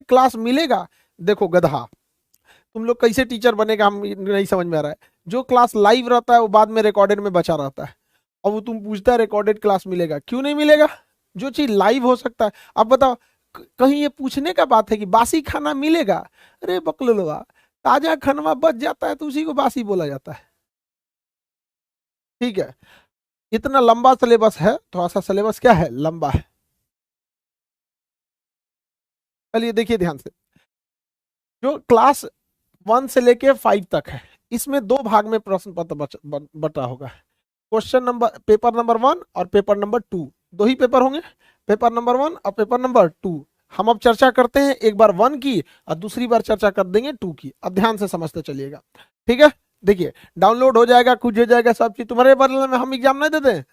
Class मिलेगा। देखो गधा, तुम लोग कैसे टीचर बनेगा हम नहीं समझ में आ रहा है। जो क्लास लाइव रहता है वो बाद में रिकॉर्डेड में बचा रहता है, और वो तुम पूछता है रिकॉर्डेड क्लास मिलेगा, क्यों नहीं मिलेगा? जो चीज लाइव हो सकता है। अब बताओ, कहीं ये पूछने का बात है कि बासी खाना मिलेगा? अरे बकलोलवा, ताजा खाना बच जाता है तो उसी को बासी बोला जाता है। ठीक है, इतना लंबा सिलेबस है, थोड़ा सा सिलेबस क्या है, लंबा है। चलिए देखिए ध्यान से, जो क्लास 1 से लेके 5 तक है, इसमें दो भाग में प्रश्न पत्र बटा होगा। क्वेश्चन नंबर, पेपर नंबर 1 और पेपर नंबर 2, दो ही पेपर होंगे, पेपर नंबर 1 और पेपर नंबर 2। हम अब चर्चा करते हैं एक बार 1 की और दूसरी बार चर्चा कर देंगे 2 की। अब ध्यान से समझते चलिएगा, ठीक है। देखिए, डाउनलोड हो जाएगा, कुछ हो जाएगा, सब चीज तुम्हारे बदले में हम एग्जाम नहीं देते हैं।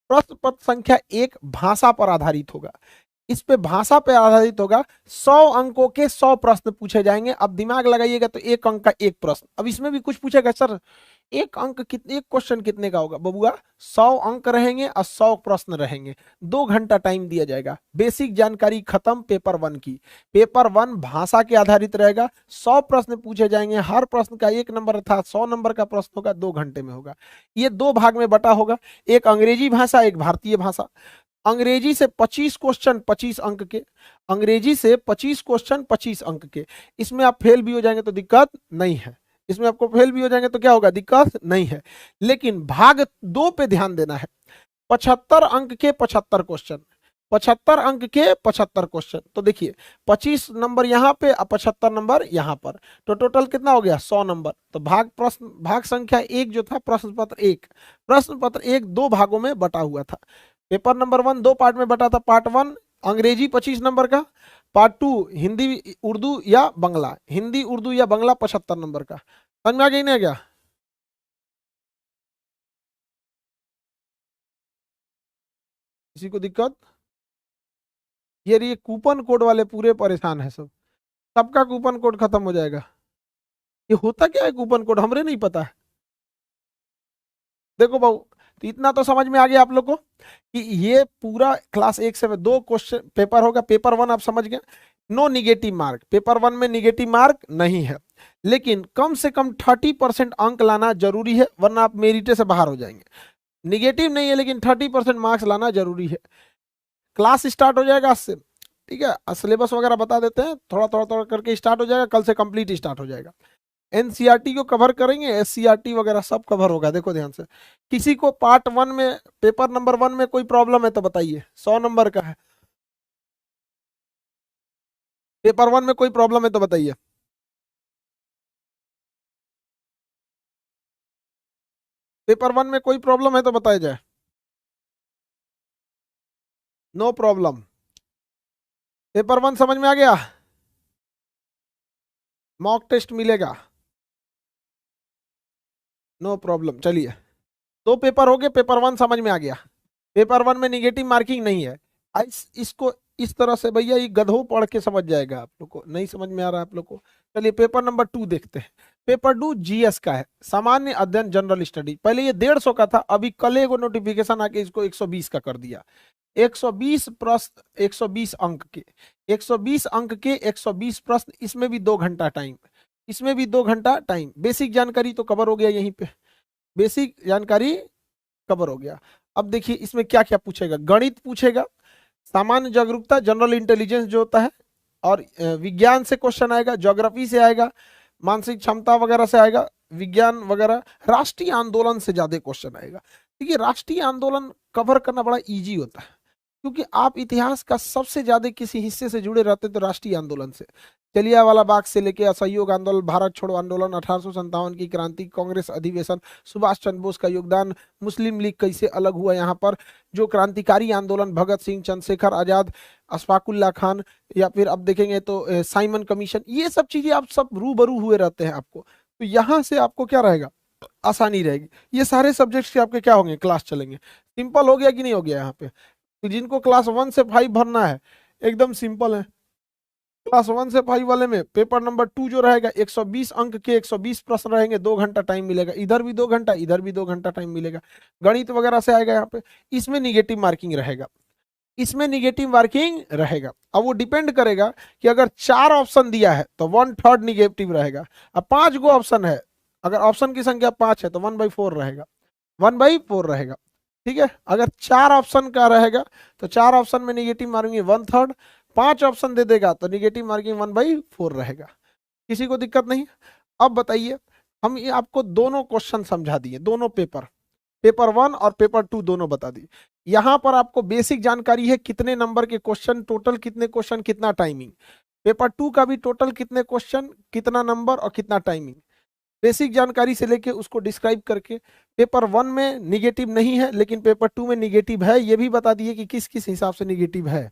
प्रश्न पत्र संख्या 1 भाषा पर आधारित होगा। इस पे भाषा पे आधारित होगा। 100 अंकों के 100 प्रश्न पूछे जाएंगे। अब दिमाग लगाइएगा तो 1 अंक का 1 प्रश्न। अब इसमें भी कुछ पूछेगा सर, एक अंक कितने, एक क्वेश्चन कितने का होगा बबुआ? 100 अंक रहेंगे और 100 प्रश्न रहेंगे। 2 घंटा टाइम दिया जाएगा। बेसिक जानकारी खत्म पेपर 1 की। पेपर 1 भाषा के आधारित रहेगा। 100 प्रश्न पूछे जाएंगे, हर प्रश्न का 1 नंबर अर्थात 100 नंबर का प्रश्न होगा, 2 घंटे में होगा। ये दो भाग में बटा होगा, एक अंग्रेजी भाषा, एक भारतीय भाषा। अंग्रेजी से 25 क्वेश्चन 25 अंक के, अंग्रेजी से 25 क्वेश्चन 25 अंक के। इसमें आप फेल भी हो जाएंगे तो दिक्कत नहीं है, इसमें आपको फेल भी हो जाएंगे तो क्या होगा, दिक्कत नहीं है। लेकिन भाग 2 पे ध्यान देना है। 75 अंक के 75 क्वेश्चन, 75 अंक के 75 क्वेश्चन। तो देखिए 25 नंबर यहाँ पे और 75 नंबर यहाँ पर, तो टोटल कितना हो गया, 100 नंबर। तो भाग प्रश्न, भाग संख्या 1 जो था, प्रश्न पत्र 1, प्रश्न पत्र 1 दो भागों में बटा हुआ था। पेपर नंबर 1 दो पार्ट में बटा था। पार्ट 1 अंग्रेजी 25 नंबर का, पार्ट 2 हिंदी उर्दू या बांग्ला, हिंदी उर्दू या बांग्ला 75 नंबर का। समझ में आ गई ना क्या? किसी को दिक्कत? ये कूपन कोड वाले पूरे परेशान है सब, सबका कूपन कोड खत्म हो जाएगा। ये होता क्या है कूपन कोड, हमरे नहीं पता है। देखो बाबू, तो इतना तो समझ में आ गया आप लोग को कि ये पूरा क्लास 1 से 2 क्वेश्चन पेपर होगा। पेपर 1 आप समझ गए, नो निगेटिव मार्क, पेपर 1 में निगेटिव मार्क नहीं है। लेकिन कम से कम 30% अंक लाना जरूरी है, वरना आप मेरिट से बाहर हो जाएंगे। निगेटिव नहीं है लेकिन 30% मार्क्स लाना जरूरी है। क्लास स्टार्ट हो जाएगा आज से, ठीक है। सिलेबस वगैरह बता देते हैं, थोड़ा थोड़ा थोड़ा करके स्टार्ट हो जाएगा, कल से कंप्लीट स्टार्ट हो जाएगा। एनसीईआरटी को कवर करेंगे, एससीईआरटी वगैरह सब कवर होगा। देखो ध्यान से, किसी को पार्ट 1 में, पेपर नंबर 1 में कोई प्रॉब्लम है तो बताइए, 100 नंबर का है। पेपर 1 में कोई प्रॉब्लम है तो बताइए। पेपर 1 में कोई प्रॉब्लम है तो बताया जाए। नो प्रॉब्लम, पेपर 1 समझ में आ गया। मॉक टेस्ट मिलेगा, नो प्रॉब्लम। चलिए, दो पेपर हो गए, पेपर 1 समझ में आ गया। पेपर 1 में निगेटिव मार्किंग नहीं है। इसको इस तरह से भैया ये गधों पढ़ के समझ जाएगा, आप लोग को नहीं समझ में आ रहा है आप लोग को। चलिए पेपर नंबर 2 देखते हैं। पेपर 2 जीएस का है, सामान्य अध्ययन जनरल स्टडी। पहले ये 150 का था, अभी कल एगो नोटिफिकेशन आके इसको 120 का कर दिया। 120 प्रश्न, 120 अंक के, 120 अंक के 120 प्रश्न। इसमें भी 2 घंटा टाइम, इसमें भी 2 घंटा टाइम। बेसिक जानकारी तो कवर हो गया यहीं पे, बेसिक जानकारी कवर हो गया। अब देखिए इसमें क्या क्या पूछेगा। गणित पूछेगा, सामान्य जागरूकता जनरल इंटेलिजेंस जो होता है, और विज्ञान से क्वेश्चन आएगा, ज्योग्राफी से आएगा, मानसिक क्षमता वगैरह से आएगा, विज्ञान वगैरह। राष्ट्रीय आंदोलन से ज्यादा क्वेश्चन आएगा। देखिए राष्ट्रीय आंदोलन कवर करना बड़ा इजी होता है, क्योंकि आप इतिहास का सबसे ज्यादा किसी हिस्से से जुड़े रहते तो राष्ट्रीय आंदोलन से। जलियांवाला बाग से लेके असहयोग आंदोलन, भारत छोड़ो आंदोलन, 1857 की क्रांति, कांग्रेस अधिवेशन, सुभाष चंद्र बोस का योगदान, मुस्लिम लीग कैसे अलग हुआ यहाँ पर, जो क्रांतिकारी आंदोलन, भगत सिंह, चंद्रशेखर आजाद, अशफाकुल्ला खान, या फिर अब देखेंगे तो साइमन कमीशन। ये सब चीजें आप सब रूबरू हुए रहते हैं आपको, तो यहाँ से आपको क्या रहेगा, आसानी रहेगी। ये सारे सब्जेक्ट्स के आपके क्या होंगे, क्लास चलेंगे। सिंपल हो गया कि नहीं हो गया यहाँ पे? तो जिनको क्लास 1 से 5 भरना है, एकदम सिंपल है। क्लास 1 से 5 वाले में पेपर नंबर 2 जो रहेगा, 120 अंक के 120 प्रश्न रहेंगे, 2 घंटा टाइम मिलेगा। इधर भी 2 घंटा, इधर भी 2 घंटा टाइम मिलेगा। गणित वगैरह से आएगा यहाँ पे, इसमें निगेटिव मार्किंग रहेगा। इसमें निगेटिव मार्किंग रहेगा। अब वो डिपेंड करेगा कि अगर 4 ऑप्शन दिया है तो 1/3 निगेटिव रहेगा। अब 5 गो ऑप्शन है, अगर ऑप्शन की संख्या 5 है तो 1/4 रहेगा, 1/4 रहेगा। ठीक है, अगर 4 ऑप्शन का रहेगा तो 4 ऑप्शन में निगेटिव मार्किंग 1/3, 5 ऑप्शन दे देगा तो निगेटिव मार्किंग 1/4 रहेगा। किसी को दिक्कत नहीं? अब बताइए, हम ये आपको दोनों क्वेश्चन समझा दिए, दोनों पेपर, पेपर 1 और पेपर 2 दोनों बता दिए। यहां पर आपको बेसिक जानकारी है कितने नंबर के क्वेश्चन, टोटल कितने क्वेश्चन, कितना टाइमिंग। पेपर 2 का भी टोटल कितने क्वेश्चन, कितना नंबर और कितना टाइमिंग, बेसिक जानकारी से लेके उसको डिस्क्राइब करके। पेपर 1 में निगेटिव नहीं है लेकिन पेपर 2 में निगेटिव है, ये भी बता दिए कि किस किस हिसाब से निगेटिव है।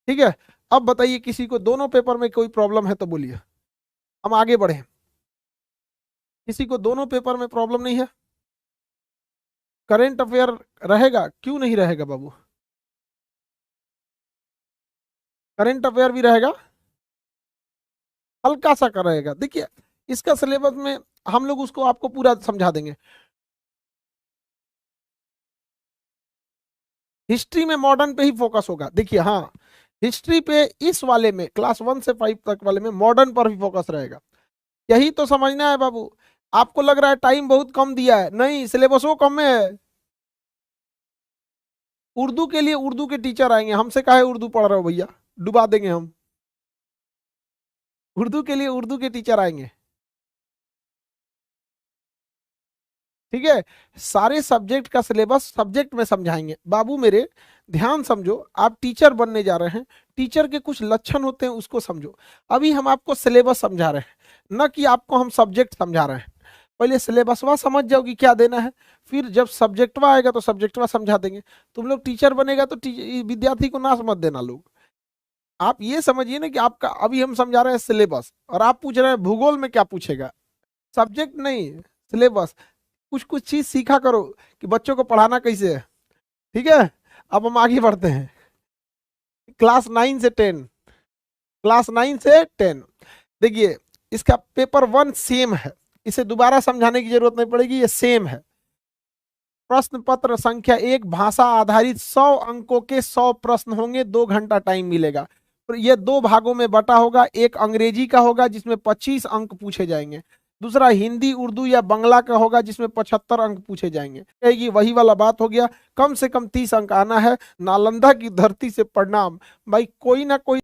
ठीक है, अब बताइए किसी को दोनों पेपर में कोई प्रॉब्लम है तो बोलिए, हम आगे बढ़े। किसी को दोनों पेपर में प्रॉब्लम नहीं है? करेंट अफेयर रहेगा, क्यों नहीं रहेगा बाबू? करेंट अफेयर भी रहेगा, हल्का सा का रहेगा। देखिए इसका सिलेबस में हम लोग उसको आपको पूरा समझा देंगे। हिस्ट्री में मॉडर्न पे ही फोकस होगा। देखिए हाँ, हिस्ट्री पे इस वाले में क्लास 1 से 5 तक वाले में मॉडर्न पर भी फोकस रहेगा। यही तो समझना है बाबू। आपको लग रहा है टाइम बहुत कम दिया है, नहीं, सिलेबस वो कम में है। उर्दू के लिए उर्दू के टीचर आएंगे, हमसे काहे उर्दू पढ़ रहे हो भैया, डुबा देंगे हम। उर्दू के लिए उर्दू के टीचर आएंगे। ठीक है, सारे सब्जेक्ट का सिलेबस सब्जेक्ट में समझाएंगे बाबू मेरे। ध्यान समझो, आप टीचर बनने जा रहे हैं, टीचर के कुछ लक्षण होते हैं उसको समझो। अभी हम आपको सिलेबस समझा रहे हैं, न कि आपको हम सब्जेक्ट समझा रहे हैं। पहले सिलेबसवा समझ जाओ कि क्या देना है, फिर जब सब्जेक्टवा आएगा तो सब्जेक्टवा समझा देंगे। तुम लोग टीचर बनेगा तो विद्यार्थी को ना समझ देना लोग। आप ये समझिए ना कि आपका अभी हम समझा रहे हैं सिलेबस, और आप पूछ रहे हैं भूगोल में क्या पूछेगा, सब्जेक्ट नहीं, सिलेबस। कुछ कुछ चीज सीखा करो कि बच्चों को पढ़ाना कैसे है। ठीक है, अब हम आगे बढ़ते हैं। क्लास 9 से 10, क्लास 9 से 10, देखिए इसका पेपर 1 सेम है, इसे दोबारा समझाने की जरूरत नहीं पड़ेगी, ये सेम है। प्रश्न पत्र संख्या 1, भाषा आधारित 100 अंकों के 100 प्रश्न होंगे, 2 घंटा टाइम मिलेगा। तो ये 2 भागों में बटा होगा, एक अंग्रेजी का होगा जिसमें 25 अंक पूछे जाएंगे, दूसरा हिंदी उर्दू या बांग्ला का होगा जिसमें 75 अंक पूछे जाएंगे। कहेगी वही वाला बात हो गया, कम से कम 30 अंक आना है। नालंदा की धरती से प्रणाम। भाई कोई ना कोई